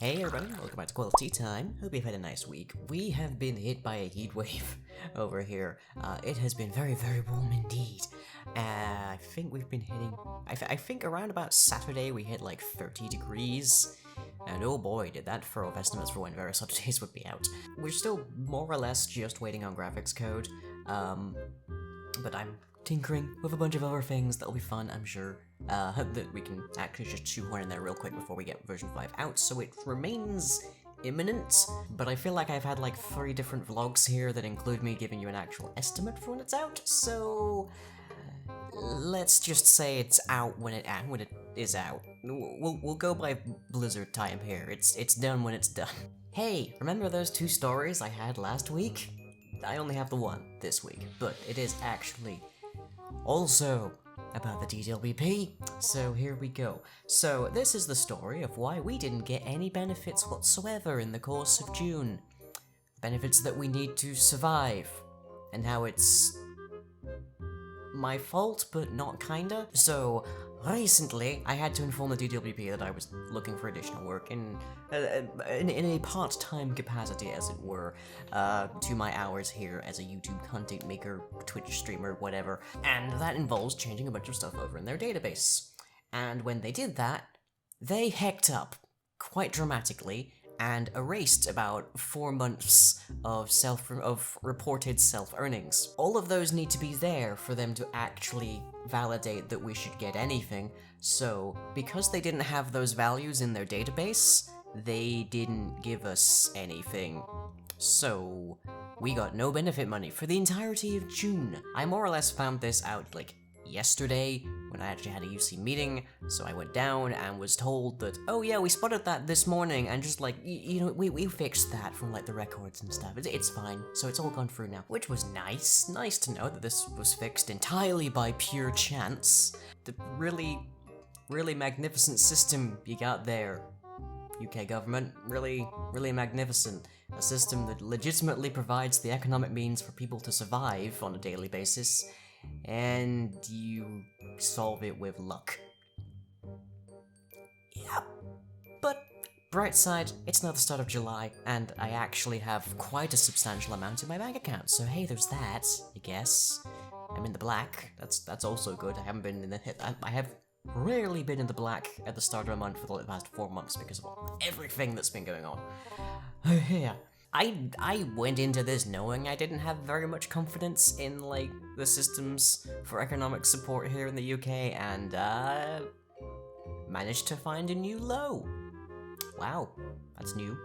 Hey everybody, welcome back to Quali-Tea time. Hope you've had a nice week. We have been hit by a heat wave over here. It has been very, very warm indeed. I think we've been hitting... I think around about Saturday we hit like 30 degrees. And oh boy, did that throw off estimates for when various other days would be out. We're still more or less just waiting on graphics code. But I'm tinkering with a bunch of other things that'll be fun, I'm sure. That we can actually just shoehorn in there real quick before we get version 5 out, so it remains imminent, but I feel like I've had like 3 different vlogs here that include me giving you an actual estimate for when it's out, so let's just say it's out when it is out. We'll go by Blizzard time here. It's done when it's done. Hey, remember those 2 stories I had last week? I only have the one this week, but it is actually also about the DWP, so here we go. So this is the story of why we didn't get any benefits whatsoever in the course of June. Benefits that we need to survive, and how it's my fault, but not kinda. So recently, I had to inform the DWP that I was looking for additional work in a part-time capacity, as it were, to my hours here as a YouTube content maker, Twitch streamer, whatever, and that involves changing a bunch of stuff over in their database. And when they did that, they hecked up quite dramatically and erased about 4 months of reported self-earnings. All of those need to be there for them to actually validate that we should get anything, so because they didn't have those values in their database, they didn't give us anything. So we got no benefit money for the entirety of June. I more or less found this out like yesterday when I actually had a UC meeting, so I went down and was told that, oh yeah, we spotted that this morning, and just like, you know, we fixed that from like the records and stuff. It's fine, so it's all gone through now, which was nice to know that this was fixed entirely by pure chance. The really magnificent system you got there, UK government, really magnificent. A system that legitimately provides the economic means for people to survive on a daily basis, and you solve it with luck. Yep. But bright side, it's now the start of July, and I actually have quite a substantial amount in my bank account, so hey, there's that, I guess. I'm in the black. That's also good. I haven't been in the hit. I have rarely been in the black at the start of a month for the past 4 months because of everything that's been going on. Yeah. I went into this knowing I didn't have very much confidence in, like, the systems for economic support here in the UK, and, managed to find a new low. Wow, that's new.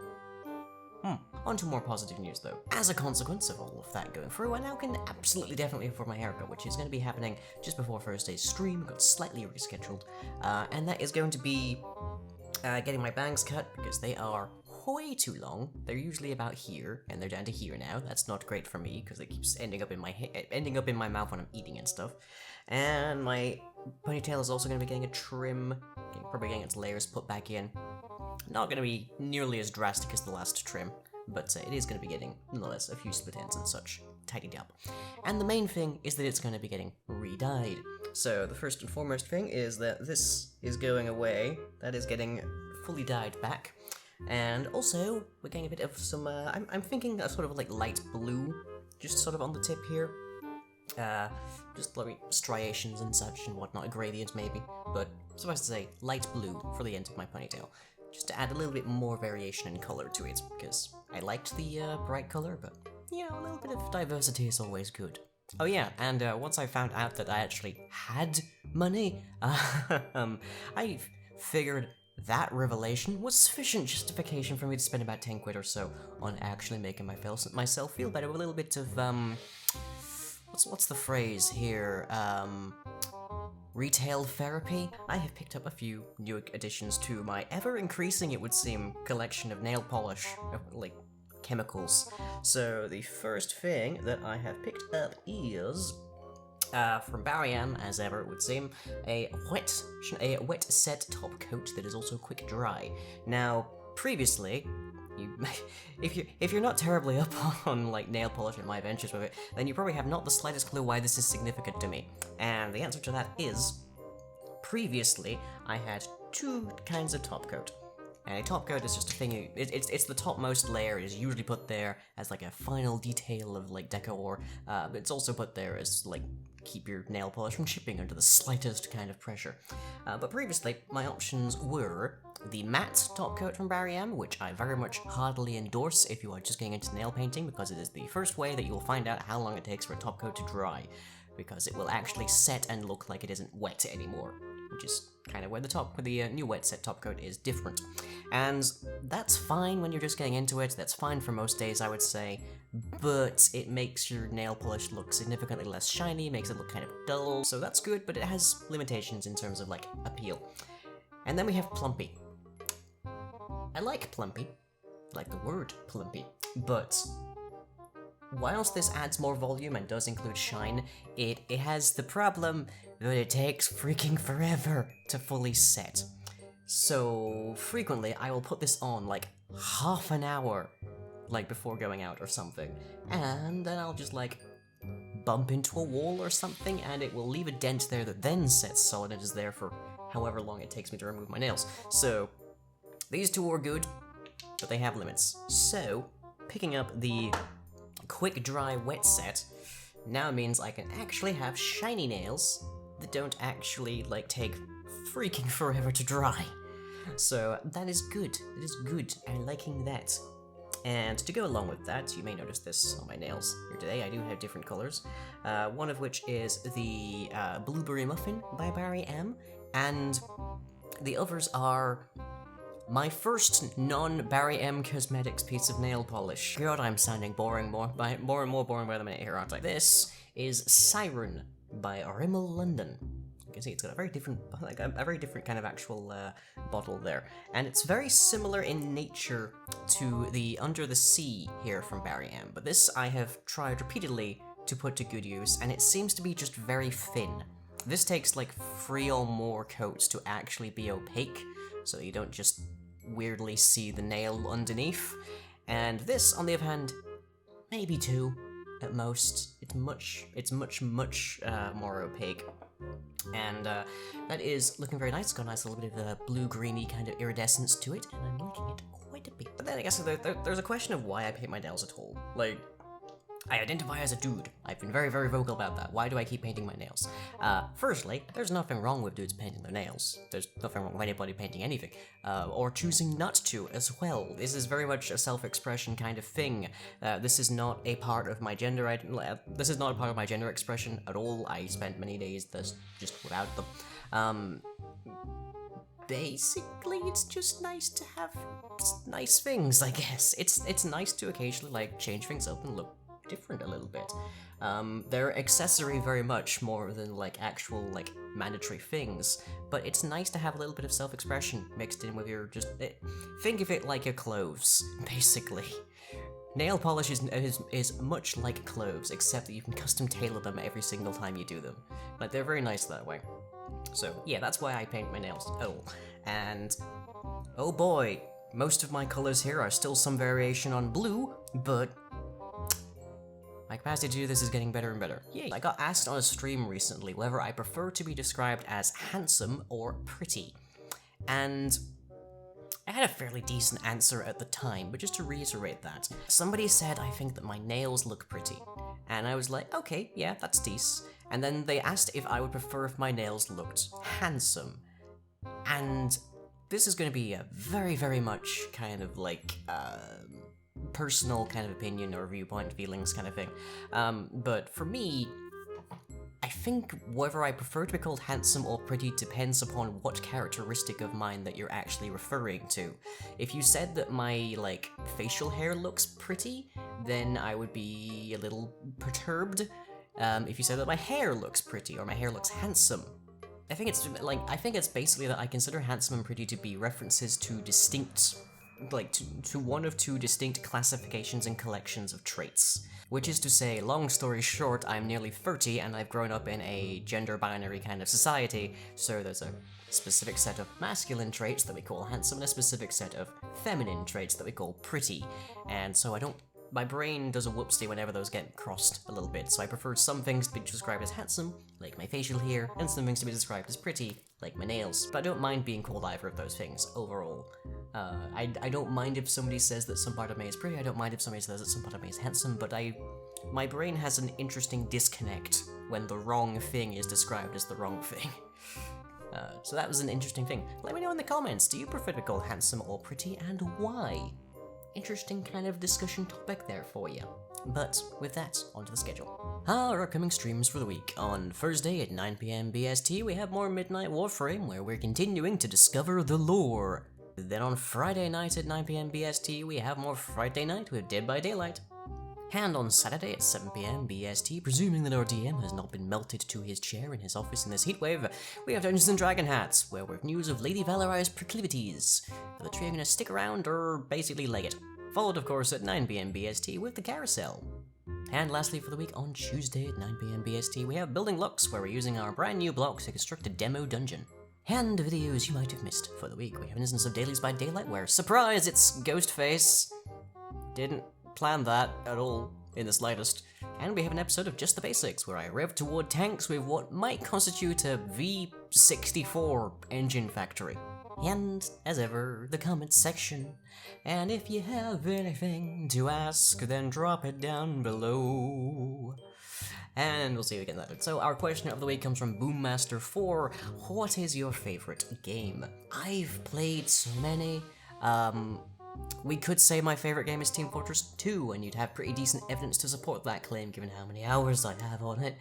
On to more positive news, though. As a consequence of all of that going through, I now can absolutely definitely afford my haircut, which is going to be happening just before Thursday's stream. Got slightly rescheduled, and that is going to be getting my bangs cut, because they are way too long. They're usually about here, and they're down to here now. That's not great for me, because it keeps ending up in my mouth when I'm eating and stuff. And my ponytail is also going to be getting a trim, probably getting its layers put back in. Not going to be nearly as drastic as the last trim, but it is going to be getting, nonetheless, a few split ends and such tidied up. And the main thing is that it's going to be getting re-dyed. So the first and foremost thing is that this is going away. That is getting fully dyed back. And also, we're getting a bit of some, I'm thinking a sort of like light blue, just sort of on the tip here. Just like striations and such and whatnot, gradients maybe. But suffice to say, light blue for the end of my ponytail. Just to add a little bit more variation and color to it, because I liked the bright color, but, you know, a little bit of diversity is always good. Oh yeah, and once I found out that I actually had money, I figured that revelation was sufficient justification for me to spend about 10 quid or so on actually making myself feel better with a little bit of, what's the phrase here, retail therapy? I have picked up a few new additions to my ever-increasing, it would seem, collection of nail polish, like, chemicals. So the first thing that I have picked up is, from Barry-M, as ever it would seem, a wet set top coat that is also quick dry. Now, previously, if you're not terribly up on like nail polish and my adventures with it, then you probably have not the slightest clue why this is significant to me. And the answer to that is, previously I had 2 kinds of top coat. And a top coat is just a thing, it's the topmost layer. It is usually put there as like a final detail of like decor, but it's also put there as like keep your nail polish from chipping under the slightest kind of pressure. But previously, my options were the matte top coat from Barry M, which I very much heartily endorse if you are just getting into nail painting, because it is the first way that you'll find out how long it takes for a top coat to dry, because it will actually set and look like it isn't wet anymore, which is kind of where the new wet set top coat is different. And that's fine when you're just getting into it, that's fine for most days I would say, but it makes your nail polish look significantly less shiny, makes it look kind of dull, so that's good, but it has limitations in terms of like appeal. And then we have Plumpy. I like Plumpy, like the word Plumpy, but whilst this adds more volume and does include shine, it has the problem that it takes freaking forever to fully set. So frequently I will put this on like half an hour, like before going out or something, and then I'll just like bump into a wall or something and it will leave a dent there that then sets solid and is there for however long it takes me to remove my nails. So these two are good, but they have limits. So picking up the quick dry wet set now means I can actually have shiny nails that don't actually like take freaking forever to dry. So that is good. It is good. I'm liking that. And to go along with that, you may notice this on my nails here today. I do have different colors. One of which is the Blueberry Muffin by Barry M, and the others are my first non-Barry M Cosmetics piece of nail polish. God, I'm sounding more and more boring by the minute here, aren't I? This is Siren by Rimmel London. You can see it's got a very different, like a very different kind of actual bottle there, and it's very similar in nature to the Under the Sea here from Barry M. But this I have tried repeatedly to put to good use, and it seems to be just very thin. This takes like 3 or more coats to actually be opaque, so you don't just weirdly see the nail underneath. And this, on the other hand, maybe 2 at most. It's much more opaque. And that is looking very nice. It's got a nice little bit of a blue-greeny kind of iridescence to it, and I'm liking it quite a bit. But then I guess there's a question of why I paint my nails at all. Like, I identify as a dude. I've been very, very vocal about that. Why do I keep painting my nails? Firstly, there's nothing wrong with dudes painting their nails. There's nothing wrong with anybody painting anything. Or choosing not to as well. This is very much a self-expression kind of thing. This is not a part of my gender expression at all. I spent many days just without them. Basically, it's just nice to have nice things, I guess. It's nice to occasionally, like, change things up and look different a little bit. They're accessory very much more than like actual like mandatory things, but it's nice to have a little bit of self-expression mixed in with your think of it like your clothes, basically. Nail polish is much like clothes, except that you can custom tailor them every single time you do them. Like, they're very nice that way. So yeah, that's why I paint my nails. And oh boy, most of my colors here are still some variation on blue, but my capacity to do this is getting better and better. Yay! I got asked on a stream recently whether I prefer to be described as handsome or pretty. And I had a fairly decent answer at the time, but just to reiterate that, somebody said I think that my nails look pretty. And I was like, okay, yeah, that's decent. And then they asked if I would prefer if my nails looked handsome. And this is going to be a very, very much kind of like, personal kind of opinion or viewpoint, feelings kind of thing. But for me, I think whether I prefer to be called handsome or pretty depends upon what characteristic of mine that you're actually referring to. If you said that my, like, facial hair looks pretty, then I would be a little perturbed. If you said that my hair looks pretty or my hair looks handsome, I think it's basically that I consider handsome and pretty to be references to distinct, like, to one of 2 distinct classifications and collections of traits. Which is to say, long story short, I'm nearly 30 and I've grown up in a gender binary kind of society, so there's a specific set of masculine traits that we call handsome and a specific set of feminine traits that we call pretty. And so my brain does a whoopsie whenever those get crossed a little bit, so I prefer some things to be described as handsome, like my facial hair, and some things to be described as pretty, like my nails. But I don't mind being called either of those things, overall. I don't mind if somebody says that some part of me is pretty, I don't mind if somebody says that some part of me is handsome, but my brain has an interesting disconnect when the wrong thing is described as the wrong thing. So that was an interesting thing. Let me know in the comments, do you prefer to be called handsome or pretty, and why? Interesting kind of discussion topic there for you. But with that, onto the schedule. Our upcoming streams for the week. On Thursday at 9 PM BST, we have more Midnight Warframe, where we're continuing to discover the lore. Then on Friday night at 9 PM BST, we have more Friday Night with Dead by Daylight. And on Saturday at 7 PM BST, presuming that our DM has not been melted to his chair in his office in this heatwave, we have Dungeons & Dragon Hats, where we're news of Lady Valoria's proclivities. Are the three going to stick around or basically leg it? Followed, of course, at 9 PM BST with the Carousel. And lastly for the week, on Tuesday at 9 PM BST, we have Building Lux, where we're using our brand new blocks to construct a demo dungeon. And videos you might have missed for the week. We have an instance of Dailies by Daylight where, surprise, it's Ghostface. Didn't plan that at all, in the slightest. And we have an episode of Just the Basics, where I rev toward tanks with what might constitute a V64 engine factory. And, as ever, the comments section. And if you have anything to ask, then drop it down below. And we'll see you again later. So our question of the week comes from Boommaster4. What is your favorite game? I've played so many. We could say my favorite game is Team Fortress 2, and you'd have pretty decent evidence to support that claim given how many hours I have on it.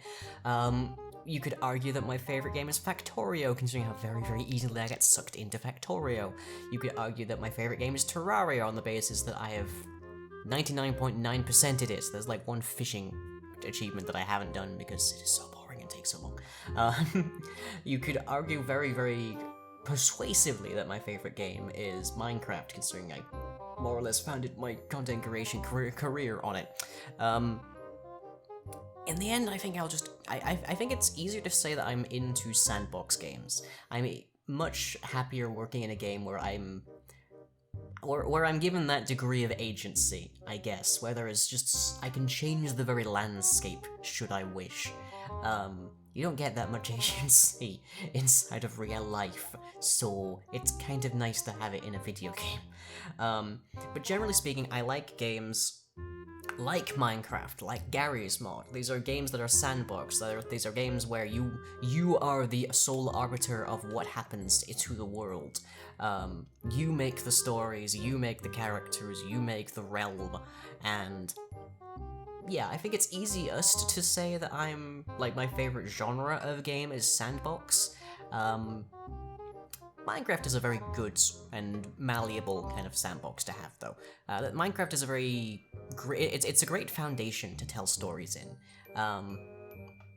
You could argue that my favorite game is Factorio, considering how very, very easily I get sucked into Factorio. You could argue that my favorite game is Terraria on the basis that I have 99.9%ed it. There's like one fishing achievement that I haven't done because it is so boring and takes so long. You could argue very, very persuasively that my favorite game is Minecraft, considering I more or less founded my content creation career on it. In the end, I think I think it's easier to say that I'm into sandbox games. I'm much happier working in a game where I'm given that degree of agency, I guess, where there is just, I can change the very landscape should I wish. You don't get that much agency inside of real life, so it's kind of nice to have it in a video game. But generally speaking, I like games like Minecraft, like Gary's Mod. These are games that are sandbox. These are games where you are the sole arbiter of what happens to the world. You make the stories, you make the characters, you make the realm, and yeah, I think it's easiest to say that I'm, like, my favorite genre of game is sandbox. Minecraft is a very good and malleable kind of sandbox to have, though. Minecraft is a very it's a great foundation to tell stories in.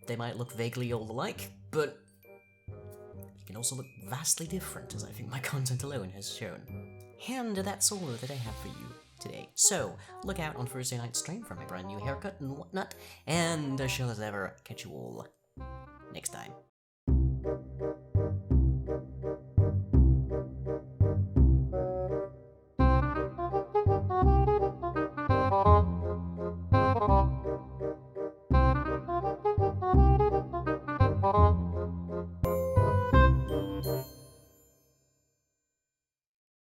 They might look vaguely all alike, but you can also look vastly different, as I think my content alone has shown. And that's all that I have for you today. So, look out on Thursday night stream for my brand new haircut and whatnot, and I shall as ever catch you all next time.